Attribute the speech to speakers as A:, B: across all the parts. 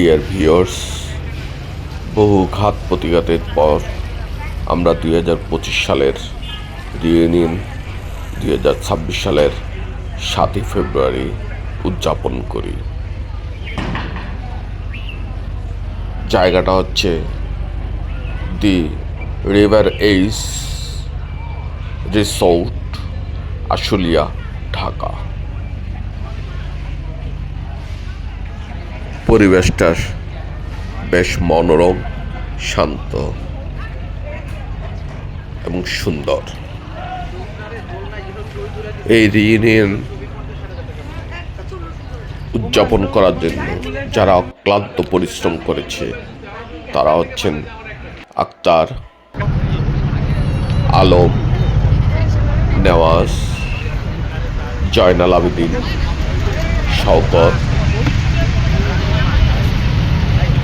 A: Dear viewers, বহু ঘাত প্রতিঘাতের পর আমরা 2025 সালের রিইউনিয়ন 2026 সালের 7ই ফেব্রুয়ারি উদযাপন করি। জায়গাটা হচ্ছে the river edge resort, Ashulia, Dhaka. পরিবেশটা বেশ মনোরম, শান্ত এবং সুন্দর। এই রিইউনিয়ন উদযাপন করার জন্য যারা অক্লান্ত পরিশ্রম করেছে তারা হচ্ছেন আক্তার, আলম, নেওয়াজ, জয়নাল আবেদিন, শওকত,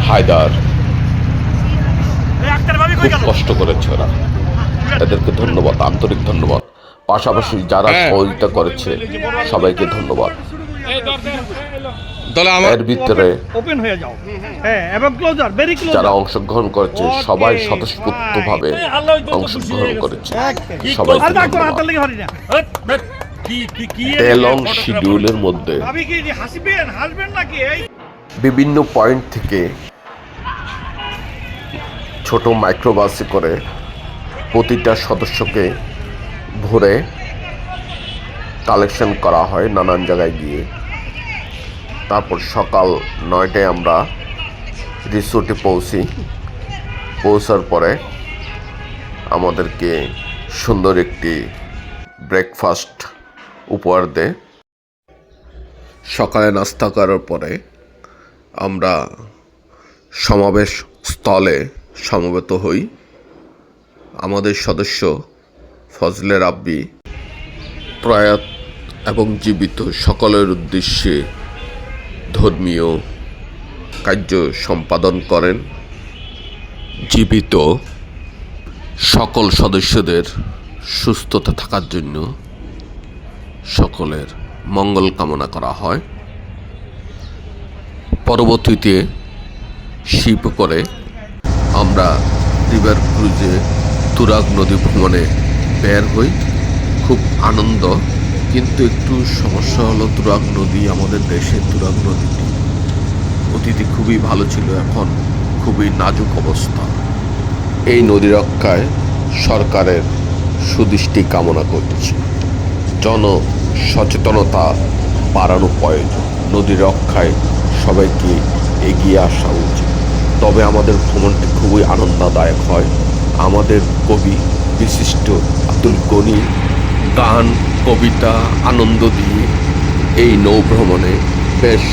A: হায়দার। খুব কষ্ট করেছে ওরা, এদেরকে ধন্যবাদ, আন্তরিক ধন্যবাদ। পাশাপাশি যারা সহযোগিতা করেছে সবাইকে ধন্যবাদ। এর ভিতরে যারা অংশগ্রহণ করেছে সবাই স্বতঃস্ফূর্তভাবে অংশগ্রহণ করেছে, সবাইকে ধন্যবাদ। লং শিডিউলের মধ্যে বিভিন্ন পয়েন্ট থেকে ছোট মাইক্রোবাসে করে প্রতিটা সদস্যকে ভরে কালেকশন করা হয় নানান জায়গায় গিয়ে। তারপর সকাল 9টায় আমরা রিসোর্টে পৌঁছার পরে আমাদেরকে সুন্দর একটি ব্রেকফাস্ট উপহার দেয়। সকালে নাস্তা করার পরে আমরা সমাবেশ স্থলে সমবেত হই। আমাদের সদস্য ফজলে রাব্বি প্রয়াত এবং জীবিত সকলের উদ্দেশ্যে ধর্মীয় কার্য সম্পাদন করেন। জীবিত সকল সদস্যদের সুস্থতা থাকার জন্য সকলের মঙ্গল কামনা করা হয়। পরবর্তীতে শিপ করে আমরা রিভার ক্রুজে তুরাগ নদী ভ্রমণে বের হই। খুব আনন্দ, কিন্তু একটু সমস্যা হলো তুরাগ নদী, আমাদের দেশের তুরাগ নদীটি অতীতে খুবই ভালো ছিল, এখন খুবই নাজুক অবস্থা। এই নদী রক্ষায় সরকারের সুদৃষ্টি কামনা করছি। জন সচেতনতা বাড়ানো প্রয়োজন। নদী রক্ষায় সবাইকে এগিয়ে আসা উচিত। তবে আমাদের ভ্রমণটি খুবই আনন্দদায়ক হয়। আমাদের কবি বিশিষ্ট আব্দুল গনি গান, কবিতা, আনন্দ দিয়ে এই নৌভ্রমণে বেশ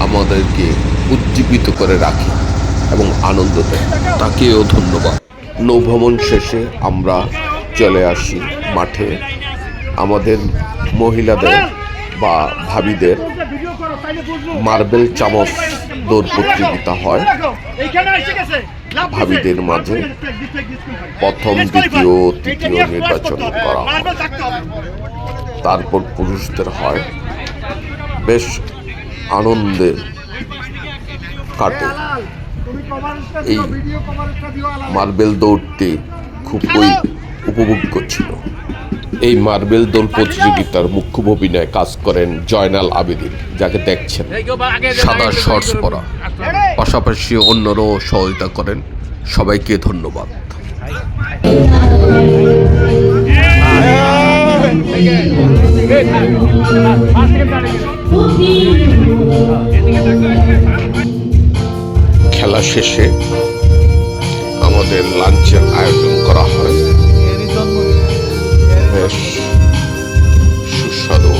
A: আমাদেরকে উজ্জীবিত করে রাখে এবং আনন্দ দেয়। তাকেও ধন্যবাদ। নৌভ্রমণ শেষে আমরা চলে আসি মাঠে। আমাদের মহিলাদের বা ভাবিদের মার্বেল চামচ দৌড় প্রতিযোগিতা হয়। ভাবিদের মাঝে প্রথম, দ্বিতীয়, তৃতীয় নির্বাচন করা হয়। তারপর পুরুষদের হয়। বেশ আনন্দে কাটে। এই মার্বেল দৌড়টি খুবই উপভোগ্য ছিল। এই মার্বেল দৌড় প্রতিযোগিতার মুখ্য ভূমিকায় কাজ করেন জয়নাল আবেদিন, যাকে দেখছেন সাদা শর্টস পরা। পাশাপাশি অন্যরাও সহযোগিতা করেন। সবাইকে ধন্যবাদ। খেলা শেষে আমাদের লাঞ্চের আয়োজন করা হয়। বেশ সুস্বাদু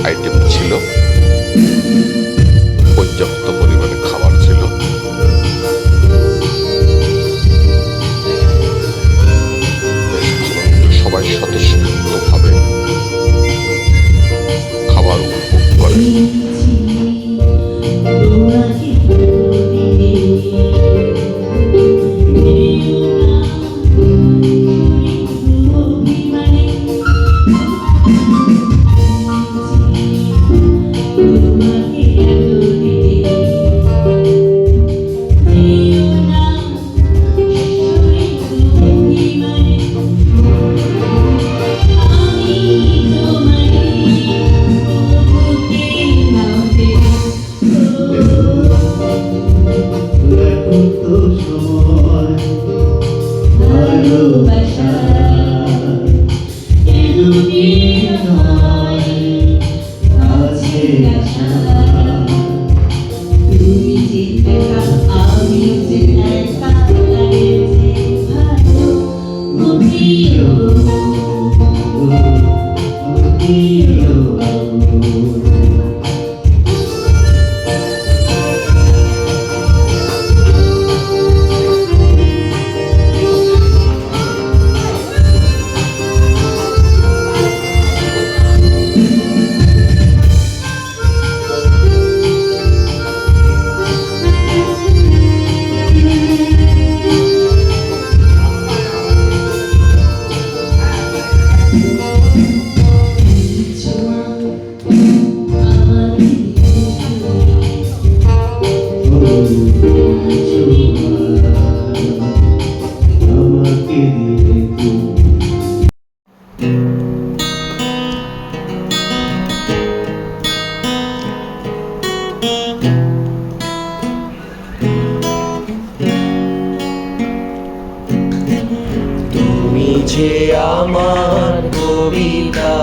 A: আইটেম ছিল, পর্যাপ্ত পরিমাণে খাবার ছিল। বেশ ভালো, সবাই স্বতঃস্ফূর্তভাবে খাবার উপভোগ করে।
B: তুমি যে আমার কবিতা,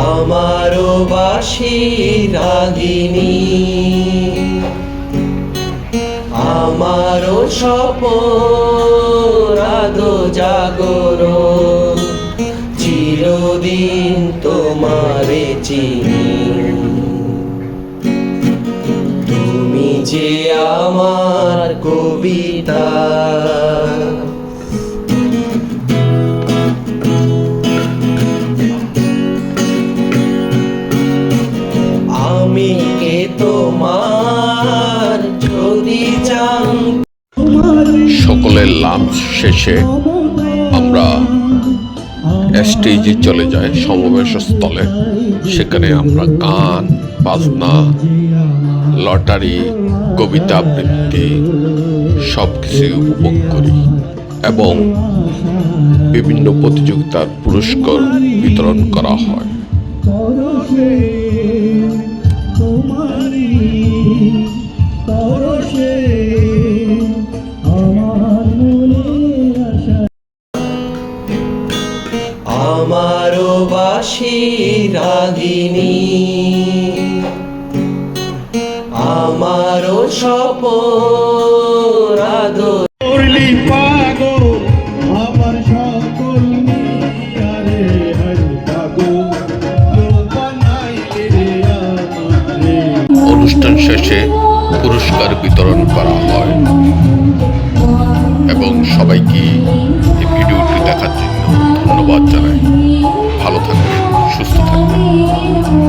B: আমারও বাসি রাগিনী, আমারও স্বপরাধ জাগরণ, চিরদিন তোমারে চিনি। তুমি যে আমার কবিতা, আমি কে তোমার যদি চান।
A: সকলের লাঞ্চ শেষে আমরা স্টেজে চলে যাই, সমাবেশ স্থলে। সেখানে আমরা গান বাজনা, লটারি, কবিতা আবৃত্তি সব কিছু উপভোগ করি এবং বিভিন্ন প্রতিযোগিতার পুরস্কার বিতরণ করা হয়।
B: আমারও বাসি রাগিনী, আমারও স্বপরাধ।
C: করলি পাগল আমার সকল নিয়ারে হরি পাগল বানাইলে রে আমারে।
A: অনুষ্ঠান শেষে পুরস্কার বিতরণ করা হয় এবং সবাইকে এই ভিডিওটি দেখার জন্য ধন্যবাদ জানাই। ভালো থাকবেন, সুস্থ থাকবেন।